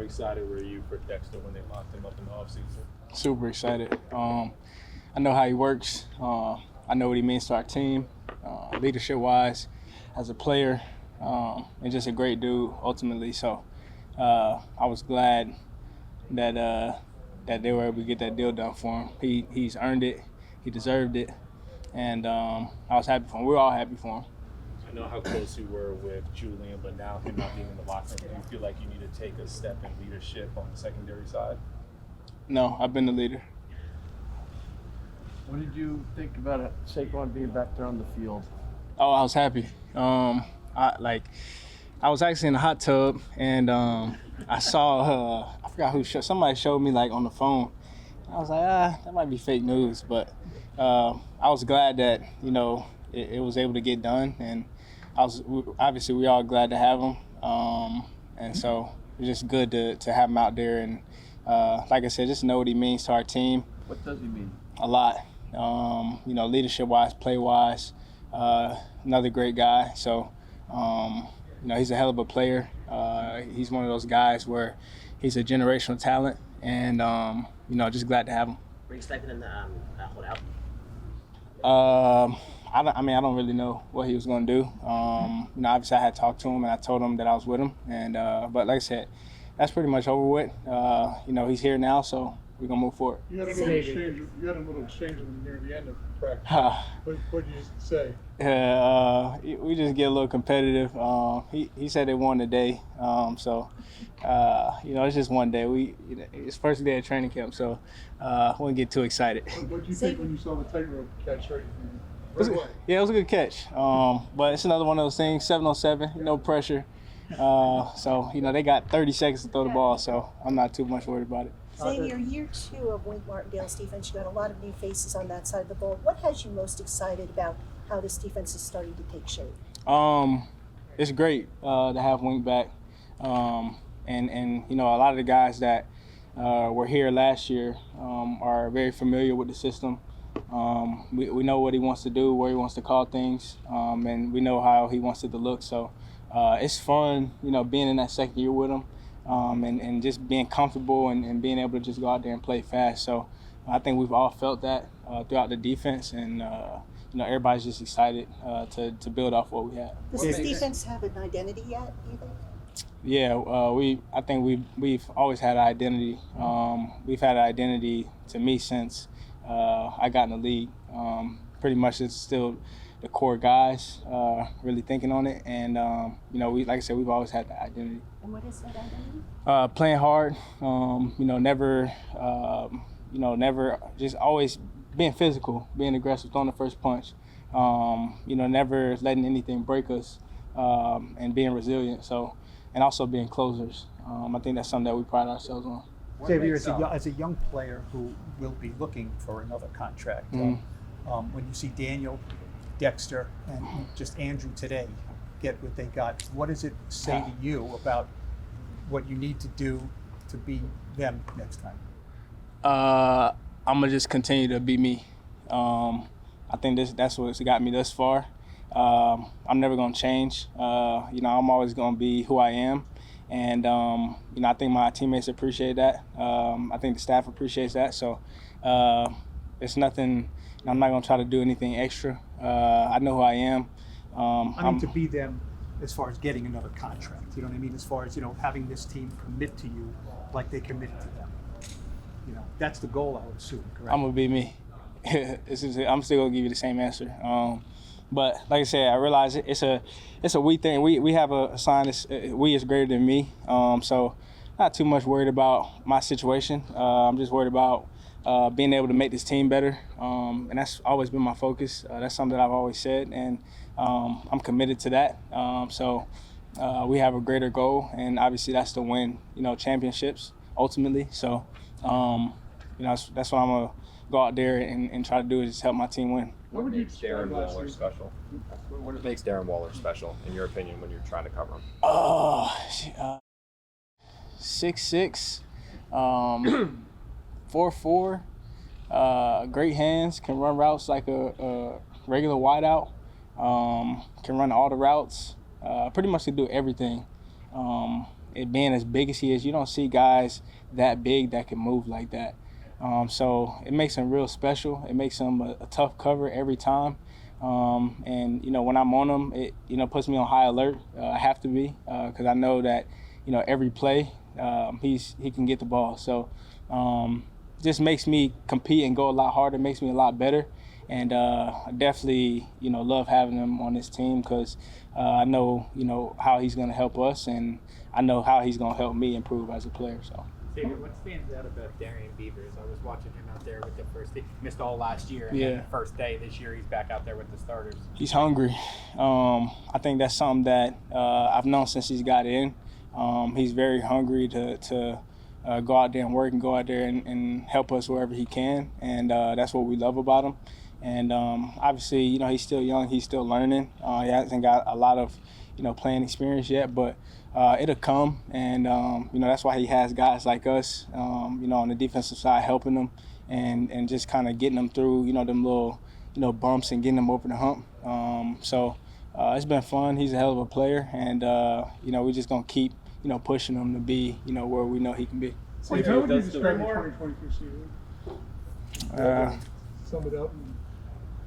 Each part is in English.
excited were you for Dexter when they locked him up in the offseason? Super excited. I know how he works. I know what he means to our team, leadership-wise, as a player, and just a great dude ultimately. So I was glad that they were able to get that deal done for him. He's earned it. He deserved it. And I was happy for him. We were all happy for him. I know how close you were with Julian, but now him not being in the locker room, do you feel like you need to take a step in leadership on the secondary side? No, I've been the leader. What did you think about Saquon being back there on the field? Oh, I was happy. I was actually in the hot tub, and I saw I forgot who somebody showed me like on the phone. I was like, that might be fake news, but I was glad that it was able to get done, and obviously we all glad to have him, and so it's just good to have him out there, and like I said, just know what he means to our team. What does he mean? A lot. Leadership-wise, play-wise, another great guy. So, he's a hell of a player. He's one of those guys where he's a generational talent, and just glad to have him. Were you expecting him to hold out? I don't really know what he was going to do. Obviously I had talked to him and I told him that I was with him, and but like I said, that's pretty much over with. He's here now, so we're gonna move forward. You had a little exchange with him near the end of practice. What did you say? We just get a little competitive. He said they won today, it's just one day. It's first day of training camp, so I wouldn't get too excited. What did you think when you saw the tightrope catch right? Yeah, it was a good catch. But it's another one of those things, 7-on-7, no pressure. They got 30 seconds to throw the ball, so I'm not too much worried about it. Xavier, year 2 of Wink Martindale's defense, you got a lot of new faces on that side of the ball. What has you most excited about how this defense is starting to take shape? It's great to have Wink back. And a lot of the guys that were here last year are very familiar with the system. We know what he wants to do, where he wants to call things, and we know how he wants it to look. So it's fun, being in that second year with him. And just being comfortable and being able to just go out there and play fast. So I think we've all felt that throughout the defense, and everybody's just excited to build off what we have. Does this defense have an identity yet, do you think? Yeah, I think we've always had an identity. We've had an identity to me since I got in the league. Pretty much it's still the core guys really thinking on it, and like I said, we've always had that identity. And what is that identity? Playing hard, never just always being physical, being aggressive, throwing the first punch, never letting anything break us, and being resilient. So, and also being closers. I think that's something that we pride ourselves on. Xavier, as a young player who will be looking for another contract, when you see Daniel, Dexter, and just Andrew today get what they got, what does it say to you about what you need to do to be them next time? I'm gonna just continue to be me. I think that's what's got me thus far. I'm never gonna change. I'm always gonna be who I am, and I think my teammates appreciate that. I think the staff appreciates that. So it's nothing. I'm not gonna try to do anything extra. I know who I am. To be them as far as getting another contract. You know what I mean? As far as having this team commit to you like they committed to them. That's the goal, I would assume. Correct? I'm gonna be me. I'm still gonna give you the same answer. But like I said, I realize it's a we thing. We have a sign. We is greater than me. So not too much worried about my situation. I'm just worried about being able to make this team better, and that's always been my focus. That's something that I've always said, and I'm committed to that. So we have a greater goal, and obviously that's to win, championships ultimately. So that's what I'm gonna go out there and try to do, is just help my team win. What makes Darren Waller special? What makes Darren Waller special, in your opinion, when you're trying to cover him? 6'6", 4'4", great hands, can run routes like a regular wideout, can run all the routes, pretty much can do everything. it being as big as he is, you don't see guys that big that can move like that. So it makes him real special. It makes him a tough cover every time. And, when I'm on him, it, puts me on high alert. I have to be because I know that, every play he can get the ball. So just makes me compete and go a lot harder, makes me a lot better. And I definitely, love having him on this team because I know, how he's going to help us, and I know how he's going to help me improve as a player. So. Xavier, what stands out about Darren Beavers? I was watching him out there with the first team. Missed all last year, and then the first day this year he's back out there with the starters. He's hungry. I think that's something that I've known since he's got in. He's very hungry to go out there and work and go out there and help us wherever he can, and that's what we love about him. And obviously, he's still young. He's still learning. He hasn't got a lot of, playing experience yet, but it'll come. And, that's why he has guys like us, on the defensive side helping him and just kind of getting them through, them little, bumps and getting them over the hump. So it's been fun. He's a hell of a player. And, we're just going to keep, pushing him to be, where we know he can be. Wait, how would you describe the 2022 season? Sum it up.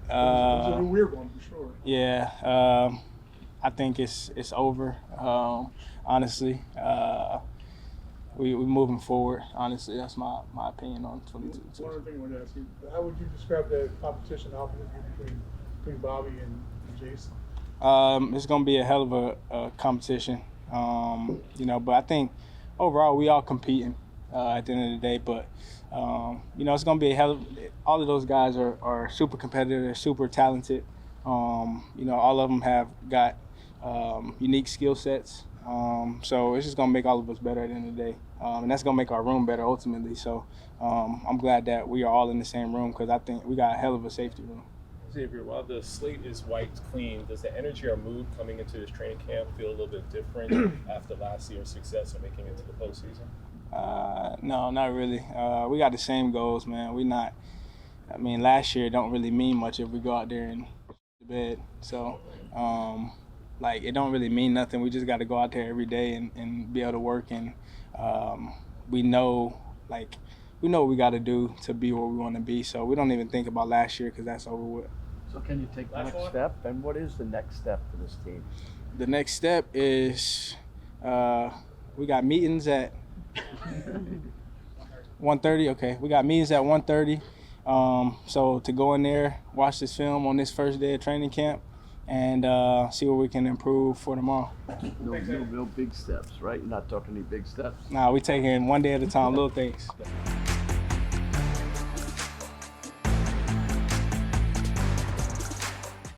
It was a weird one for sure. Yeah, I think it's over. Honestly, we're moving forward. Honestly, that's my opinion on 22. One other thing I wanted to ask you: how would you describe the competition opportunity between Bobby and Jason? It's gonna be a hell of a competition. But I think overall we all competing at the end of the day. But it's gonna be a hell of. All of those guys are super competitive. They're super talented. All of them have got unique skill sets. So it's just gonna make all of us better at the end of the day, and that's gonna make our room better ultimately. So I'm glad that we are all in the same room because I think we got a hell of a safety room. Xavier, while the slate is wiped clean, does the energy or mood coming into this training camp feel a little bit different after last year's success and making it to the postseason? No, not really. We got the same goals, man. Last year don't really mean much if we go out there and to bed. So, it don't really mean nothing. We just got to go out there every day and be able to work. And we know what we got to do to be where we want to be. So we don't even think about last year because that's over with. So can you take the next step? And what is the next step for this team? The next step is we got meetings at 1:30. Okay, we got meetings at 1:30. So to go in there, watch this film on this first day of training camp, and see what we can improve for tomorrow. No big steps, right? You're not talking any big steps. Nah, we taking one day at a time, little things.